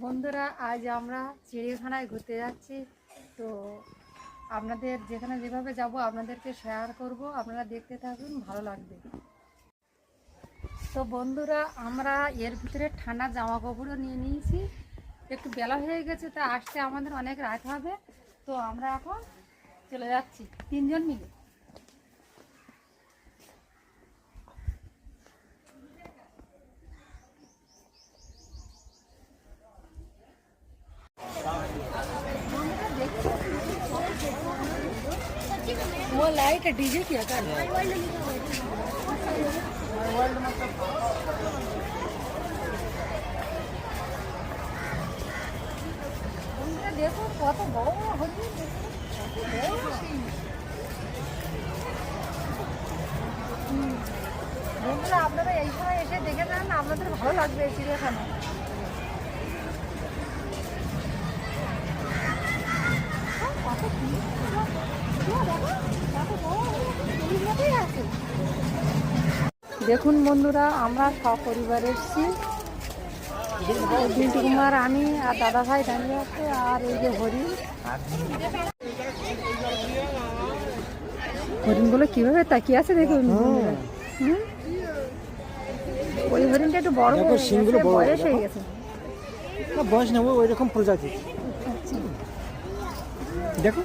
বন্ধুরা আজ আমরা চিড়িয়াখানায় ঘুরতে যাচ্ছি। তো আপনাদের যেখানে যেভাবে যাব আপনাদেরকে শেয়ার করব, আপনারা দেখতে থাকুন, ভালো লাগবে। তো বন্ধুরা আমরা এর ভিতরে ঠান্ডা জামা কাপড়ও নিয়ে নিয়েছি। একটু বেলা হয়ে গেছে, তা আসতে আমাদের অনেক রাত হবে। তো আমরা এখন চলে যাচ্ছি 3 জন মিলে। वो लाइट है डीजे की है कर देखो কত বড় হরিণ, বন্ধুরা আপনারা এই সময় এসে দেখে যান, আপনাদের ভালো লাগবে এই চিড়িয়াখানা। দেখুন বন্ধুরা আমরা সপরিবার এসেছি। বিল্টু কুমার, আমি আর দাদা ভাই দাঁড়িয়ে আছে, আর এই যে হরিণ। হরিণগুলো কিভাবে তাকিয়ে আছে দেখুন। ওই হরিণটা একটু বড়, বয়স হয়ে গেছে। বয়স না, ওই রকম প্রজাতি। দেখো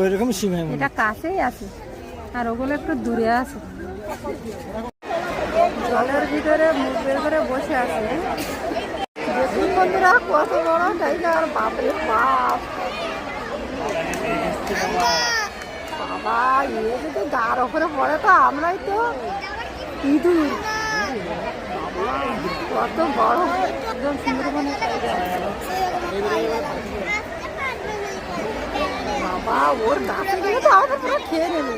ওই রকম সিং, এটা কাছেই আছে আর ওগুলো একটু দূরে আছে। জলের ভিতরে মুখ বের করে বসে আছে। দেখুন বন্ধুরা কত বড় টাইগার, বাপরে বাপ। বাবা ইয়ে যদি গার ওপরে পড়ে তো আমরাই তো ইঁদুর। কত বড়, একদম সুন্দরবনের টাইগার। বাবা ওর গাছে গেলে তো আমাদের পুরো খেয়ে নেবে।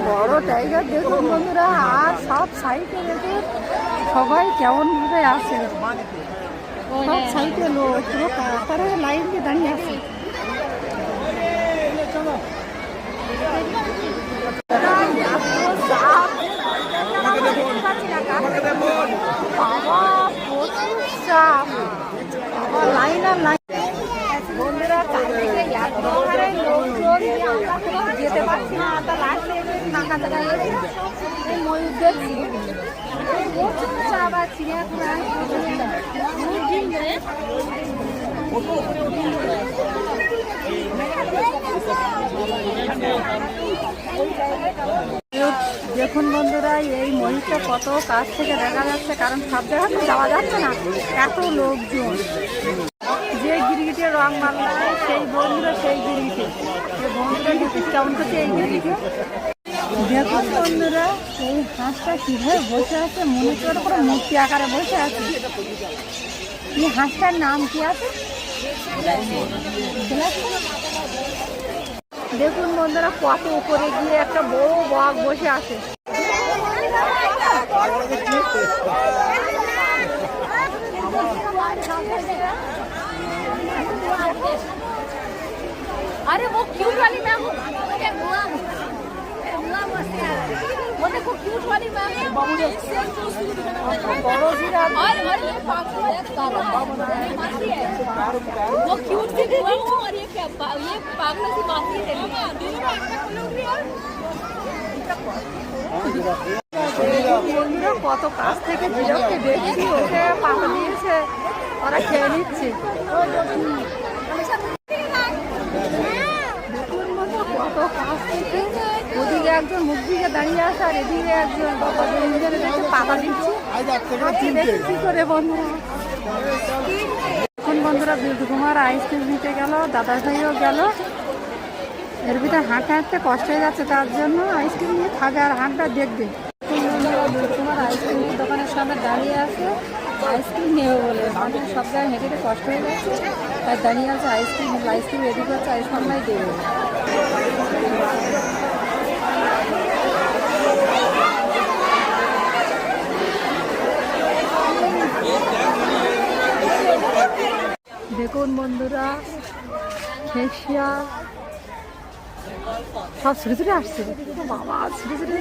বড় টাইগার দেখুন বন্ধুরা, আর সব সাইডে দেখুন সবাই কেমন ভাবে আছে। সব সাইডে লোক পুরো কাতারে লাইন দিয়ে দাঁড়িয়ে আছে। বাবা প্রচুর চাপ, লাইন আর লাইন। বন্ধুরা চারদিকে এত হারে লোকজন, যেতে পারছি না। তা লাস্টে ফাঁকা জায়গায় এই ময়ূর দেখছি। প্রচুর চাপ আর চিড়িয়াখানায় দেখুন বন্ধুরা এই ময়ূরটা কত কাছ থেকে দেখা যাচ্ছে, কারণ সব জায়গায় যাওয়া যাচ্ছে না, এত লোকজন। যে গিরগিটে রং মারলায় সেই বন্ধুরা, সেই গিরগিটে বন্ধুরা কেমন করছে এই গিরগিটে। দেখুন বন্ধুরা এই হাঁসটা কিভাবে বসে আছে, মনে করে পুরো মূর্তি আকারে বসে আছে। এই হাঁসটার নাম কি আছে দেখুন বন্ধুরা, কত উপরে গিয়ে একটা বড় বাঘ বসে আছে। अरे वो क्यूट वाली मैम, वो देखो क्यूट वाली मैम है। और ये वो क्यूट सी मैम, और ये क्या ये पागल सी मासी है। বন্ধুরা কত কাছ থেকে জিরাফকে দেখছি, ওকে পাতা দিয়েছে, ওরা খেয়ে নিচ্ছে। কত কাছ থেকে ওদিকে একজন মুখ দিকে দাঁড়িয়ে আছে, আর এদিকে একজন পাতা দিচ্ছে। কি করে বন্ধুরা এখন বন্ধুরা বিল্টু কুমার আইসক্রিম নিতে গেল, দাদা ভাইও গেল। এর ভিতরে হাঁটতে হাঁটতে কষ্ট হয়ে যাচ্ছে, তার জন্য আইসক্রিম নিয়ে থাকে আর হাঁটটা দেখবে। বিল্টু কুমার আইসক্রিমের দোকানের সামনে দাঁড়িয়ে আছে, আইসক্রিম নেবে বলে। মানুষ সব জায়গায় হেঁটে হেঁটে কষ্ট হয়ে যাচ্ছে, তাই দাঁড়িয়ে আছে। আইসক্রিম রেডি করছে, আইসক্রিমটাই দেবে। দেখুন বন্ধুরা খেসিয়া সব ছুটে ছুটে আসছে, বাবা ছুটে ছুটে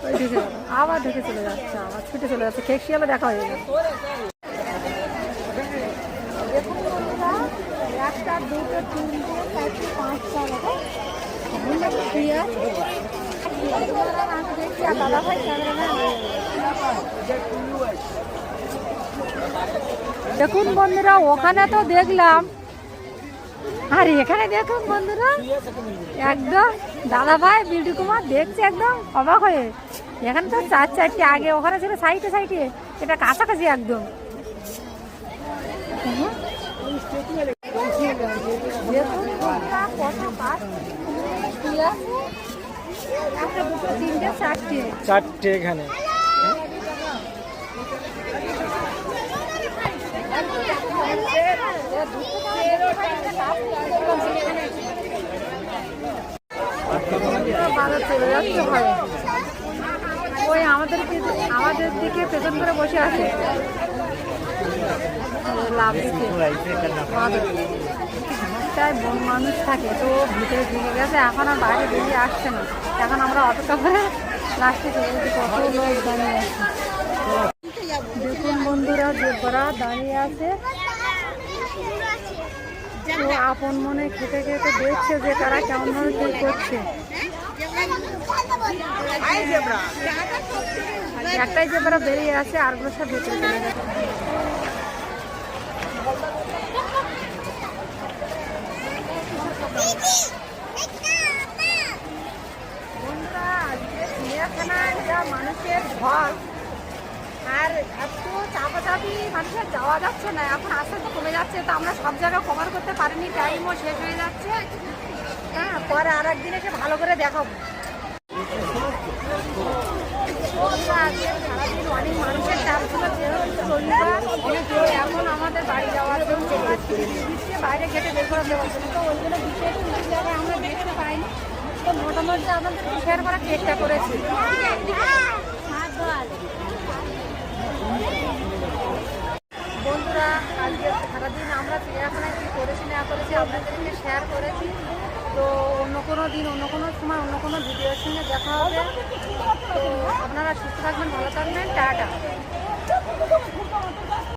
ওই ঢুকে গেল, আবার ঢুকে চলে যাচ্ছে, আবার ছুটে চলে যাচ্ছে, খেয়ে শিয়ালে দেখা হয়ে গেল। দেখুন বন্ধুরা, একটা দুটো তিনটে চারটে পাঁচটা দাদা ভাই দেখুন বন্ধুরা, ওখানে তো দেখলাম, আর এখানে দেখুন বন্ধুরা একদম দাদা ভাই বিউটি কুমার দেখছে একদম অবাক হয়ে। এখানে তো চার চারটে, আগে ওখানে ছিল সাইডে সাইডে, এটা কাছাকাছি একদম। দেখুন কত গাছ, একটা দুটো তিনটে চারটে, চারটে এখানে। চলে যাচ্ছে হয় ওই আমাদের দিকে পেছন করে বসে আছে, লাভ দিচ্ছে তাই বন মানুষ থাকে, তো ভিতরে ঢুকে গেছে, এখন আর বাইরে বেরিয়ে আসছে না। এখন আমরা অপেক্ষা করে লাস্টে চলে যেতে, কত লোক দাঁড়িয়ে আছে। দেখুন বন্ধুরা, দেবরা দাঁড়িয়ে আছে, তো আপন মনে খেতে খেতে দেখছে যে তারা কেমনভাবে কি করছে। একটাই জেবরা বেরিয়ে আছে, আরগুলো সব ভেতরে চলে যাচ্ছে। বন্ধুরা, আজকে চিড়িয়াখানায় যা মানুষের ঢল, আর একটু চাপাচাপি মানুষের যাওয়া যাচ্ছে না, এখন আস্তে আস্তে কমে যাচ্ছে, তো আমরা সব জায়গায় কভার করতে পারিনি, টাইমও শেষ হয়ে যাচ্ছে। হ্যাঁ, পরে আর একদিন এসে ভালো করে দেখাবো। সারাদিন অনেক মানুষের চাপ ছিল, যেহেতু রবিবার, তো এখন আমাদের বাড়ি যাওয়ার জন্য বাইরে খেটে বের করে দেওয়ার জন্য, তো ওইগুলো বিশেষ কিছু জায়গায় আমরা দেখতে পাইনি, তো মোটামুটি আমাদের শেয়ার করার চেষ্টা করেছি। বন্ধুরা, আজকে সারাদিন আমরা চিড়িয়াখানায় কী করেছি না করেছি আপনাদেরকে শেয়ার করেছি, তো অন্য কোনো দিন, অন্য কোনো সময়, অন্য কোনো ভিডিওর সঙ্গে দেখা হবে। তো আপনারা সুস্থ থাকবেন, ভালো থাকবেন, টাটা।